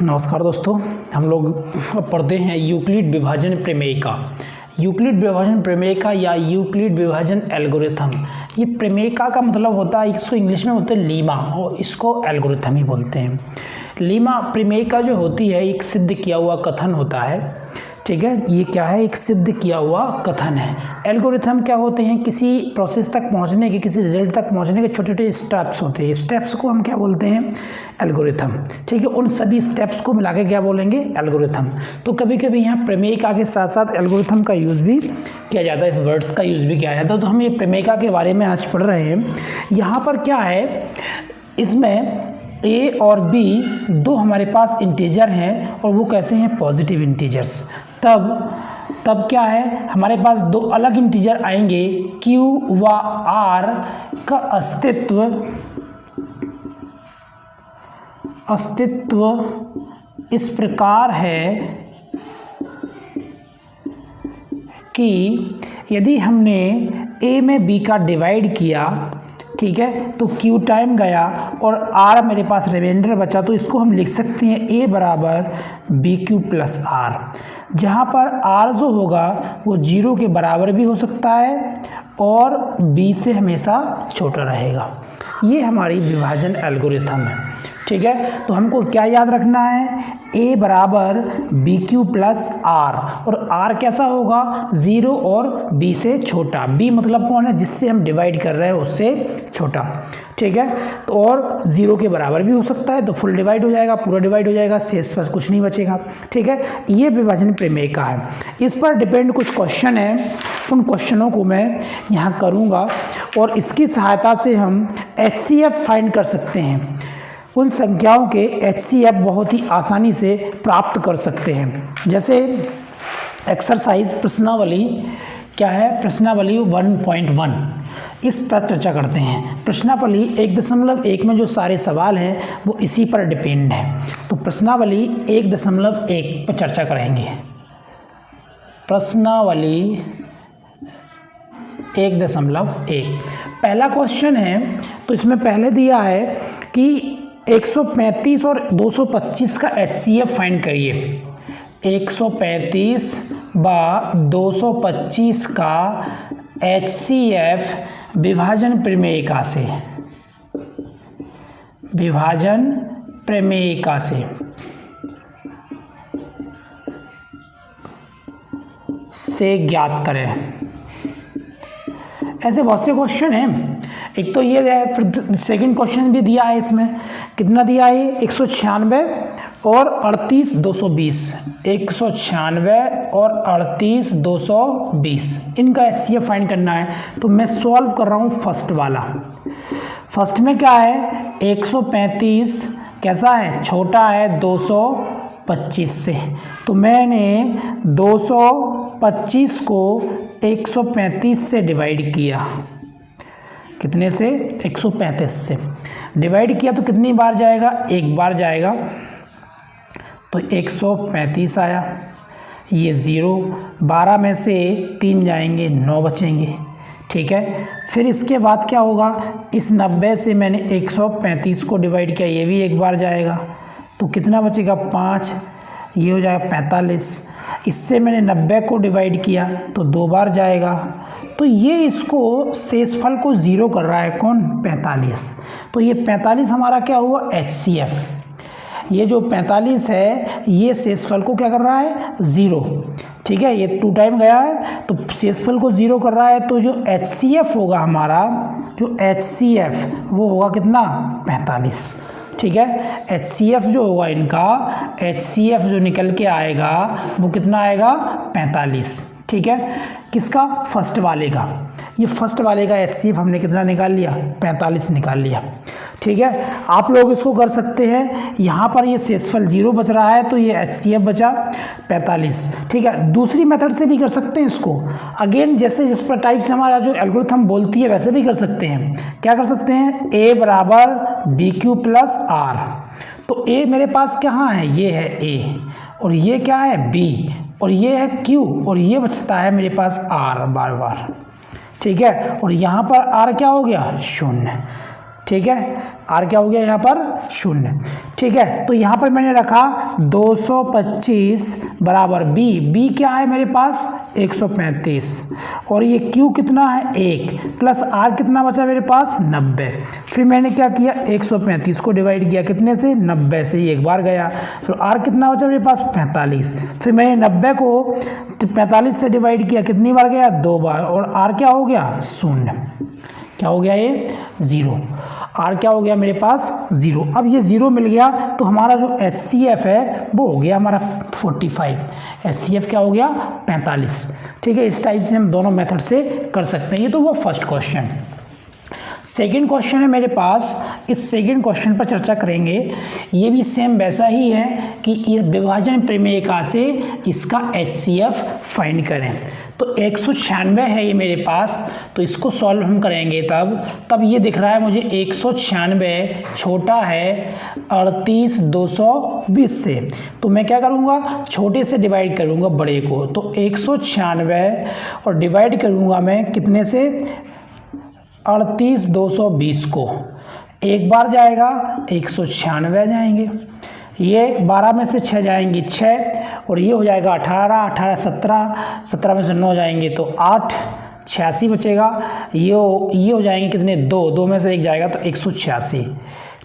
नमस्कार दोस्तों, हम लोग पढ़ते हैं यूक्लिड विभाजन प्रमेय का। यूक्लिड विभाजन प्रमेय का या यूक्लिड विभाजन एल्गोरिथम। ये प्रमेय का मतलब होता है, इसको इंग्लिश में बोलते हैं लीमा और इसको एल्गोरिथम ही बोलते हैं। लीमा प्रमेय का जो होती है एक सिद्ध किया हुआ कथन होता है, ठीक है। ये क्या है? एक सिद्ध किया हुआ कथन है। एल्गोरिथम क्या होते हैं? किसी प्रोसेस तक पहुंचने के, किसी रिजल्ट तक पहुंचने के छोटे छोटे स्टेप्स होते हैं। स्टेप्स को हम क्या बोलते हैं? एल्गोरिथम, ठीक है। उन सभी स्टेप्स को मिला के क्या बोलेंगे? एल्गोरिथम। तो कभी कभी यहाँ प्रमेयिका के साथ साथ एल्गोरिथम का यूज़ भी किया जाता है, इस वर्ड्स का यूज़ भी किया जाता है। तो हम ये प्रमेयिका के बारे में आज पढ़ रहे हैं। यहाँ पर क्या है, इसमें ए और बी दो हमारे पास इंटीजर हैं और वो कैसे हैं? Positive integers. तब क्या है, हमारे पास दो अलग इंटीजर आएंगे, Q व R का अस्तित्व इस प्रकार है कि यदि हमने A में B का डिवाइड किया, ठीक है, तो Q टाइम गया और R मेरे पास रिमाइंडर बचा, तो इसको हम लिख सकते हैं A बराबर BQ प्लस R, जहाँ पर R जो होगा वो 0 के बराबर भी हो सकता है और B से हमेशा छोटा रहेगा। ये हमारी विभाजन एल्गोरिथम है, ठीक है। तो हमको क्या याद रखना है? A बराबर BQ प्लस R और R कैसा होगा? 0 और B से छोटा। B मतलब कौन है? जिससे हम डिवाइड कर रहे हैं उससे छोटा, ठीक है। तो और 0 के बराबर भी हो सकता है, तो फुल डिवाइड हो जाएगा, पूरा डिवाइड हो जाएगा, शेष पर कुछ नहीं बचेगा, ठीक है। ये विभाजन प्रमेय का है। इस पर डिपेंड कुछ क्वेश्चन है, उन क्वेश्चनों को मैं यहाँ करूँगा और इसकी सहायता से हम HCF फाइंड कर सकते हैं। उन संख्याओं के HCF बहुत ही आसानी से प्राप्त कर सकते हैं। जैसे एक्सरसाइज प्रश्नावली क्या है? प्रश्नावली 1.1, इस पर चर्चा करते हैं। प्रश्नावली 1.1 में जो सारे सवाल हैं वो इसी पर डिपेंड है। तो प्रश्नावली 1.1 पर चर्चा करेंगे। प्रश्नावली 1.1 पहला क्वेश्चन है, तो इसमें पहले दिया है कि 135 और 225 का HCF फाइंड करिए। 135 व 225 का HCF विभाजन प्रमेयिका से, विभाजन प्रमेयिका से ज्ञात करें। ऐसे बहुत से क्वेश्चन हैं। एक तो ये है, फिर सेकंड क्वेश्चन भी दिया है। इसमें कितना दिया है? 196 और 38 220, 196 और 38 220, इनका HCF फाइंड करना है। तो मैं सॉल्व कर रहा हूँ फर्स्ट वाला। फर्स्ट में क्या है? 135 कैसा है? छोटा है 225 से, तो मैंने 225 को 135 से डिवाइड किया। कितने से? 135 से डिवाइड किया तो कितनी बार जाएगा? एक बार जाएगा, तो 135 आया। ये 0, 12 में से 3 जाएंगे, 9 बचेंगे, ठीक है। फिर इसके बाद क्या होगा? इस 90 से मैंने 135 को डिवाइड किया, ये भी एक बार जाएगा, तो कितना बचेगा? 5, ये हो जाएगा 45। इससे मैंने 90 को डिवाइड किया तो 2 बार जाएगा, तो ये इसको शेषफल को 0 कर रहा है। कौन? 45। तो ये 45 हमारा क्या हुआ? HCF। ये जो 45 है ये शेषफल को क्या कर रहा है? 0, ठीक है। ये 2 टाइम गया है तो शेषफल को 0 कर रहा है। तो जो HCF होगा हमारा, जो HCF वो होगा कितना? 45, ठीक है। HCF जो होगा इनका, HCF जो निकल के आएगा वो कितना आएगा? 45, ठीक है। किसका? फर्स्ट वाले का। ये फर्स्ट वाले का HCF हमने कितना निकाल लिया? 45 निकाल लिया, ठीक है। आप लोग इसको कर सकते हैं। यहाँ पर ये शेषफल 0 बच रहा है तो ये HCF बचा 45, ठीक है। दूसरी मेथड से भी कर सकते हैं इसको। अगेन जैसे जिस पर टाइप से हमारा जो एल्गोरिथम बोलती है वैसे भी कर सकते हैं। क्या कर सकते हैं? A बराबर BQ प्लस R। तो A मेरे पास कहाँ है? ये है A, और ये क्या है? B, और ये है Q, और ये बचता है मेरे पास R बार बार, ठीक है। और यहाँ पर R क्या हो गया? 0, ठीक है, आर क्या हो गया यहाँ पर 0। ठीक है, तो यहाँ पर मैंने रखा 225 बराबर बी क्या है मेरे पास 135, और ये क्यू कितना है 1 प्लस आर कितना बचा मेरे पास 90। फिर मैंने क्या किया 135 को डिवाइड किया कितने से 90 से, एक बार गया। फिर आर कितना बचा मेरे पास 45, फिर मैंने 90 को 45 से डिवाइड किया कितनी बार गया 2 बार, और आर क्या हो गया 0। क्या हो गया ये 0, आर क्या हो गया मेरे पास 0। अब ये 0 मिल गया तो हमारा जो HCF है वो हो गया हमारा 45, HCF क्या हो गया 45। ठीक है, इस टाइप से हम दोनों मेथड से कर सकते हैं। ये तो वो फर्स्ट क्वेश्चन। सेकंड क्वेश्चन है मेरे पास, इस सेकंड क्वेश्चन पर चर्चा करेंगे। ये भी सेम वैसा ही है कि ये विभाजन प्रमेयिका से इसका HCF फाइंड करें। तो 196 है ये मेरे पास, तो इसको सॉल्व हम करेंगे तब ये दिख रहा है मुझे 196 छोटा है 38220 से। तो मैं क्या करूँगा छोटे से डिवाइड करूँगा बड़े को, तो 196 और डिवाइड करूँगा मैं कितने से 38220 को, एक बार जाएगा 196 जाएंगे, ये 12 में से 6 जाएंगी 6, और ये हो जाएगा 18 18 17, 17 में से 9 जाएंगे तो 8, 86 बचेगा। ये हो जाएंगे कितने 2 में से 1 जाएगा तो 186।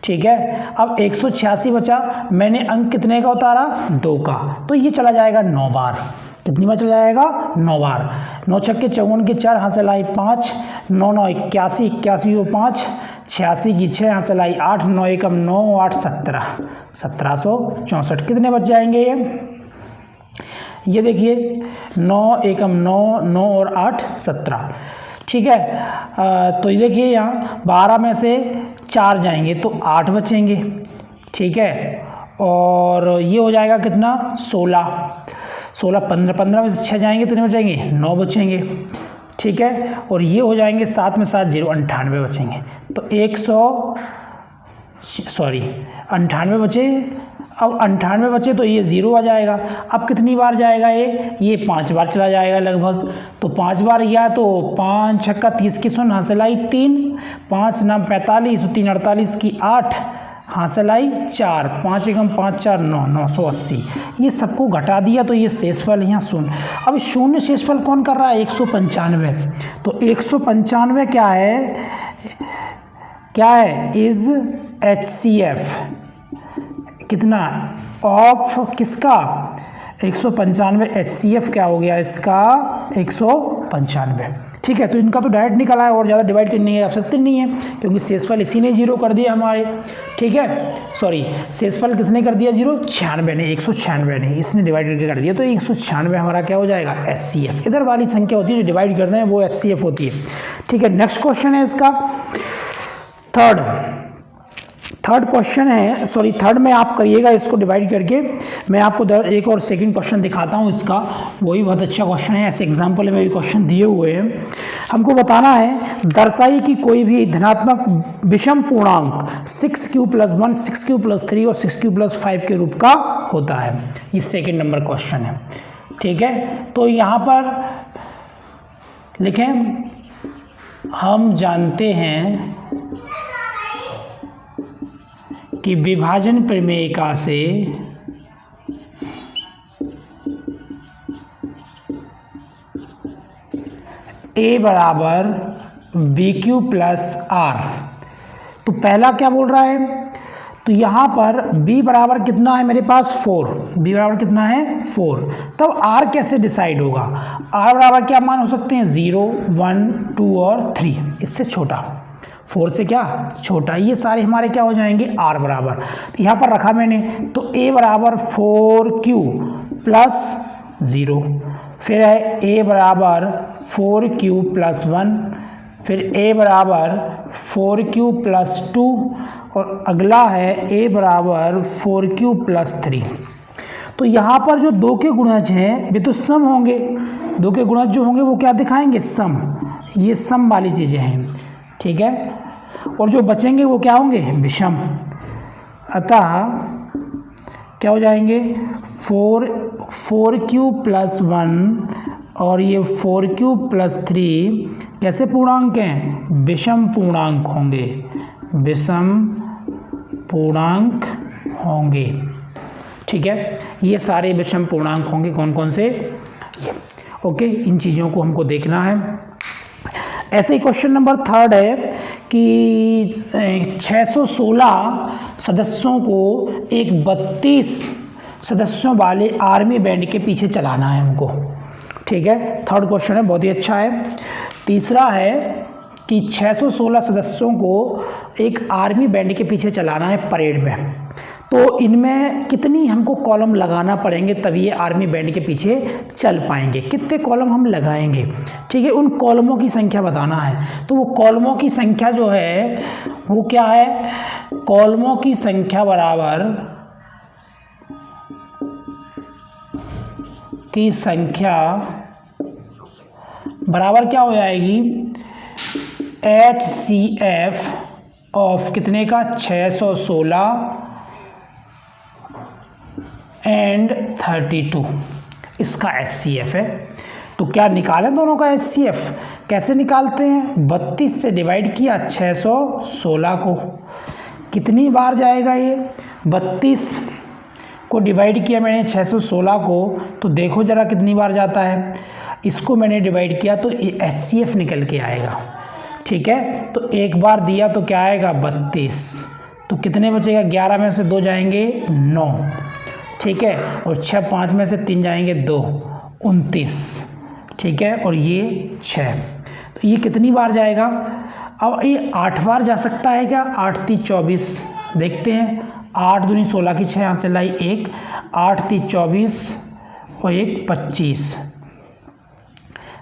ठीक है, अब 186 बचा, मैंने अंक कितने का उतारा 2 का, तो ये चला जाएगा 9 बार। कितनी बार चला जाएगा 9 बार। 9 छक्के 54 के 4 हासिल आई 5, 9 9 81, 81 5, 86 की 6 हासिल आई 8, 9 एकम 9, 8 17, 1764। कितने बच जाएंगे ये देखिए 9 एकम 9, 9 और 8 17। ठीक है, तो ये देखिए यहाँ 12 में से 4 जाएंगे तो 8 बचेंगे। ठीक है, और ये हो जाएगा कितना 16, 15 में से 6 जाएंगे तो कितने बचेंगे 9 बचेंगे। ठीक है, और ये हो जाएंगे 7 में 7 0, 98 बचेंगे। तो 98 बचे। अब 98 बचे तो ये 0 आ जाएगा। अब कितनी बार जाएगा ये 5 बार चला जाएगा लगभग। तो 5 बार गया तो 5 छक्का 30 की 0 हासिल आई 3, 5 नाम 45, 3 48 की 8 हासिल आई 4, 5 एकम 5 4 9, 980। ये सबको घटा दिया तो ये शेषफल यहाँ 0। अब शून्य शेषफल कौन कर रहा है 195। तो 195 क्या है इज HCF कितना ऑफ किसका 195, HCF क्या हो गया इसका 195। ठीक है, तो इनका तो डायरेक्ट निकला है और ज़्यादा डिवाइड करने की आवश्यकता नहीं है क्योंकि शेषफल इसी ने 0 कर दिया हमारे। ठीक है, शेषफल किसने कर दिया 0 96 ने, 196 ने, इसने डिवाइड करके कर दिया। तो 196 हमारा क्या हो जाएगा HCF। इधर वाली संख्या होती है जो डिवाइड कर रहे हैं वो HCF होती है। ठीक है, नेक्स्ट क्वेश्चन है इसका थर्ड क्वेश्चन है, थर्ड में आप करिएगा इसको डिवाइड करके। मैं आपको एक और सेकंड क्वेश्चन दिखाता हूँ इसका, वही बहुत अच्छा क्वेश्चन है। ऐसे एग्जाम्पल में भी क्वेश्चन दिए हुए हैं। हमको बताना है दर्शाइए कि कोई भी धनात्मक विषम पूर्णांक 6q + 1, 6q + 3 और 6q + 5 के रूप का होता है। ये सेकेंड नंबर क्वेश्चन है। ठीक है, तो यहाँ पर लिखें हम जानते हैं कि विभाजन प्रमेयिका से A बराबर BQ + R। तो पहला क्या बोल रहा है, तो यहाँ पर B बराबर कितना है मेरे पास 4, B बराबर कितना है 4। तब R कैसे डिसाइड होगा, R बराबर क्या मान हो सकते हैं 0, 1, 2 और 3, इससे छोटा, 4 से क्या छोटा। ये सारे हमारे क्या हो जाएंगे R बराबर। तो यहाँ पर रखा मैंने, तो A बराबर 4Q + 0, फिर है A बराबर 4Q + 1, फिर A बराबर 4Q + 2 और अगला है A बराबर 4Q + 3। तो यहाँ पर जो 2 के गुणज हैं वे तो सम होंगे, 2 के गुणज जो होंगे वो क्या दिखाएंगे सम, ये सम वाली चीज़ें हैं। ठीक है, और जो बचेंगे वो क्या होंगे विषम। अतः क्या हो जाएंगे 4Q + 1 और ये 4Q + 3 कैसे पूर्णांक हैं विषम पूर्णांक होंगे, विषम पूर्णांक होंगे। ठीक है, ये सारे विषम पूर्णांक होंगे। कौन कौन से? ओके, इन चीज़ों को हमको देखना है। ऐसे ही क्वेश्चन नंबर 3 है कि 616 सदस्यों को एक 32 सदस्यों वाले आर्मी बैंड के पीछे चलाना है हमको। ठीक है, 3rd क्वेश्चन है, बहुत ही अच्छा है। तीसरा है कि 616 सदस्यों को एक आर्मी बैंड के पीछे चलाना है परेड में, तो इनमें कितनी हमको कॉलम लगाना पड़ेंगे तभी ये आर्मी बैंड के पीछे चल पाएंगे, कितने कॉलम हम लगाएंगे। ठीक है, उन कॉलमों की संख्या बताना है। तो वो कॉलमों की संख्या जो है वो क्या है? कॉलमों की संख्या बराबर क्या हो जाएगी? HCF ऑफ कितने का? 616 एंड 32, इसका HCF है। तो क्या निकालें दोनों का HCF? कैसे निकालते हैं? 32 से डिवाइड किया 616 को, कितनी बार जाएगा ये? 32 को डिवाइड किया मैंने 616 को, तो देखो जरा कितनी बार जाता है। इसको मैंने डिवाइड किया तो HCF निकल के आएगा। ठीक है, तो एक बार दिया तो क्या आएगा? 32। तो कितने बचेगा? 11 में से 2 जाएंगे 9। ठीक है, और 6 5 में से 3 जाएंगे 2, 29। ठीक है, और ये 6, तो ये कितनी बार जाएगा? अब ये 8 बार जा सकता है क्या? 8 3 24, देखते हैं। 8 दूनी 16 की 6 यहाँ से लाई 1, 8 3 24 और 1 25।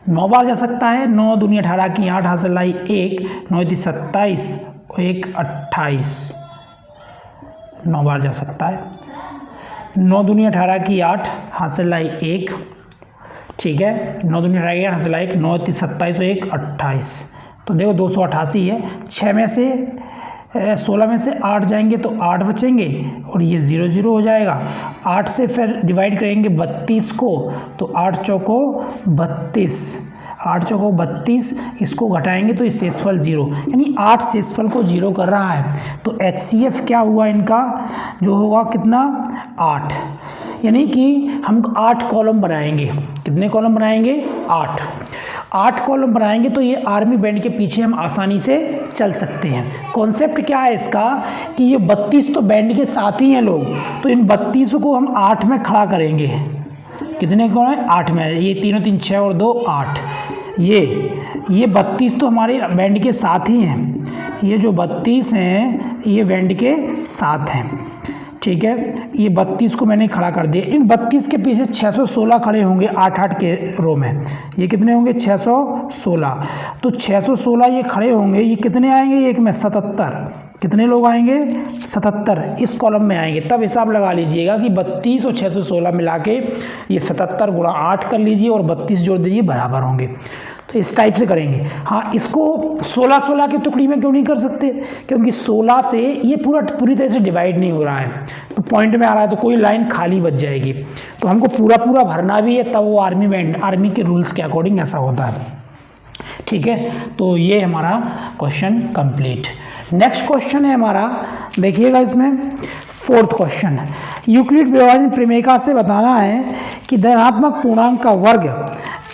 9 बार जा सकता है। 9 दूनी 18 की 8 यहाँ से लाई 1, 9 3 27 और 1 28। 9 बार जा सकता है। 9 दूनी 18 की 8 हासिल लाई 1। ठीक है, 9 दूनी 18 की 8 हासिल लाई 1, 9 3 27 और 1 28। तो देखो 288 है। 6 में से 16 में से 8 जाएंगे तो 8 बचेंगे और ये 0 0 हो जाएगा। 8 से फिर डिवाइड करेंगे 32 को, तो 8 चौको 32, 8 चौको 32, इसको घटाएंगे तो शेषफल 0, यानी 8 शेषफल को 0 कर रहा है। तो HCF क्या हुआ इनका? जो होगा कितना? 8, यानी कि हम 8 कॉलम बनाएंगे। कितने कॉलम बनाएंगे? 8 कॉलम बनाएंगे तो ये आर्मी बैंड के पीछे हम आसानी से चल सकते हैं। कॉन्सेप्ट क्या है इसका कि ये 32 तो बैंड के साथ ही हैं लोग, तो इन 32 को हम 8 में खड़ा करेंगे। कितने को है? 8 में। ये 3 3 6 और 2 8। ये 32 तो हमारे बैंड के साथ ही हैं। ये जो 32 हैं ये बैंड के साथ हैं। ठीक है, ये 32 को मैंने खड़ा कर दिया। इन 32 के पीछे 616 खड़े होंगे 8 के रो में। ये कितने होंगे? 616। तो 616 ये खड़े होंगे, ये कितने आएंगे? एक में 77। कितने लोग आएंगे? 77 इस कॉलम में आएंगे। तब हिसाब लगा लीजिएगा कि 32 और 616 मिला के ये 77 गुणा 8 कर लीजिए और 32 जोड़ दीजिए, बराबर होंगे। तो इस टाइप से करेंगे। हाँ, इसको 16-16 की टुकड़ी में क्यों नहीं कर सकते? क्योंकि 16 से ये पूरी तरह से डिवाइड नहीं हो रहा है, तो पॉइंट में आ रहा है, तो कोई लाइन खाली बच जाएगी। तो हमको पूरा भरना भी है, तब वो आर्मी के रूल्स के अकॉर्डिंग ऐसा होता है। ठीक है, तो ये हमारा क्वेश्चन कंप्लीट। नेक्स्ट क्वेश्चन है हमारा, देखिएगा इसमें 4th क्वेश्चन है। यूक्लिड विभाजन प्रमेय से बताना है कि धनात्मक पूर्णांक का वर्ग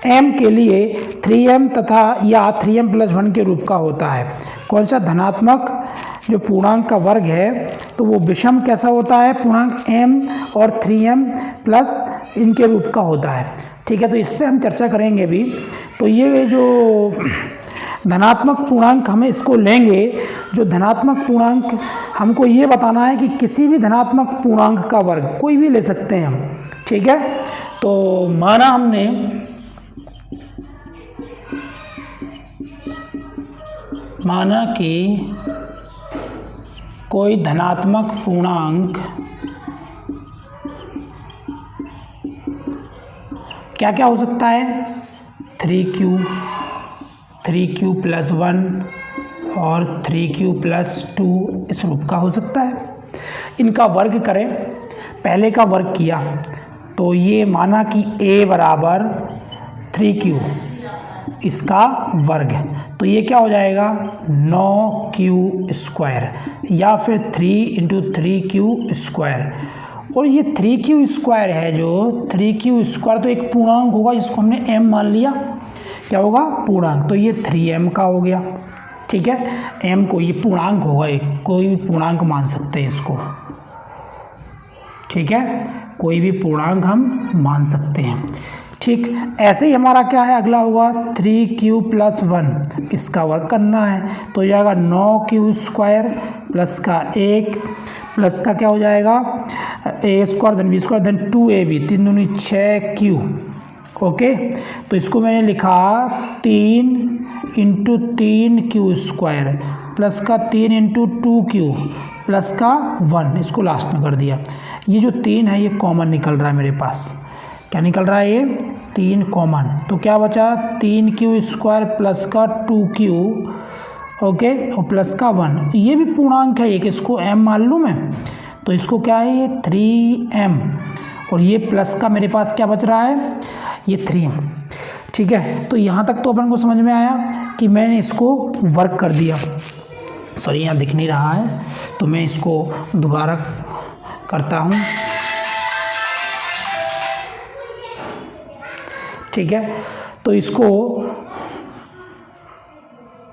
m के लिए 3m तथा या 3m+1 के रूप का होता है। कौन सा धनात्मक जो पूर्णांक का वर्ग है तो वो विषम कैसा होता है? पूर्णांक m और 3m प्लस इनके रूप का होता है। ठीक है, तो इस पर हम चर्चा करेंगे भी। तो ये जो धनात्मक पूर्णांक हमें इसको लेंगे, जो धनात्मक पूर्णांक हमको ये बताना है कि किसी भी धनात्मक पूर्णांक का वर्ग कोई भी ले सकते हैं हम। ठीक है, तो माना हमने कि कोई धनात्मक पूर्णांक क्या क्या हो सकता है? 3q + 1 और 3q + 2 इस रूप का हो सकता है। इनका वर्ग करें, पहले का वर्ग किया तो ये माना कि a बराबर 3q, इसका वर्ग, तो ये क्या हो जाएगा 9q² या फिर 3 × 3q²। और ये 3q² है जो 3q² तो एक पूर्णांक होगा जिसको हमने m मान लिया, क्या होगा पूर्णांक, तो ये 3m का हो गया। ठीक है, m को ये पूर्णांक होगा, एक कोई भी पूर्णांक मान सकते हैं इसको। ठीक है, कोई भी पूर्णांक हम मान सकते हैं। ठीक, ऐसे ही हमारा क्या है अगला होगा 3q + 1, इसका वर्ग करना है, तो हो जाएगा 9q² प्लस का 1 प्लस का क्या हो जाएगा a² धन b² धन 2ab, 3 दूनी 6q। ओके, तो इसको मैंने लिखा 3 × 3q² प्लस का 3 × 2q प्लस का 1, इसको लास्ट में कर दिया। ये जो 3 है ये कॉमन निकल रहा है मेरे पास, क्या निकल रहा है ये 3 कॉमन, तो क्या बचा 3q² प्लस का 2q, ओके, और प्लस का 1, ये भी पूर्णांक है, एक इसको m मान लूँ मैं, तो इसको क्या है ये 3m, और ये प्लस का मेरे पास क्या बच रहा है ये 3m। ठीक है, तो यहाँ तक तो अपन को समझ में आया कि मैंने इसको वर्क कर दिया। सॉरी, यहाँ दिख नहीं रहा है तो मैं इसको दोबारा करता हूँ। ठीक है, तो इसको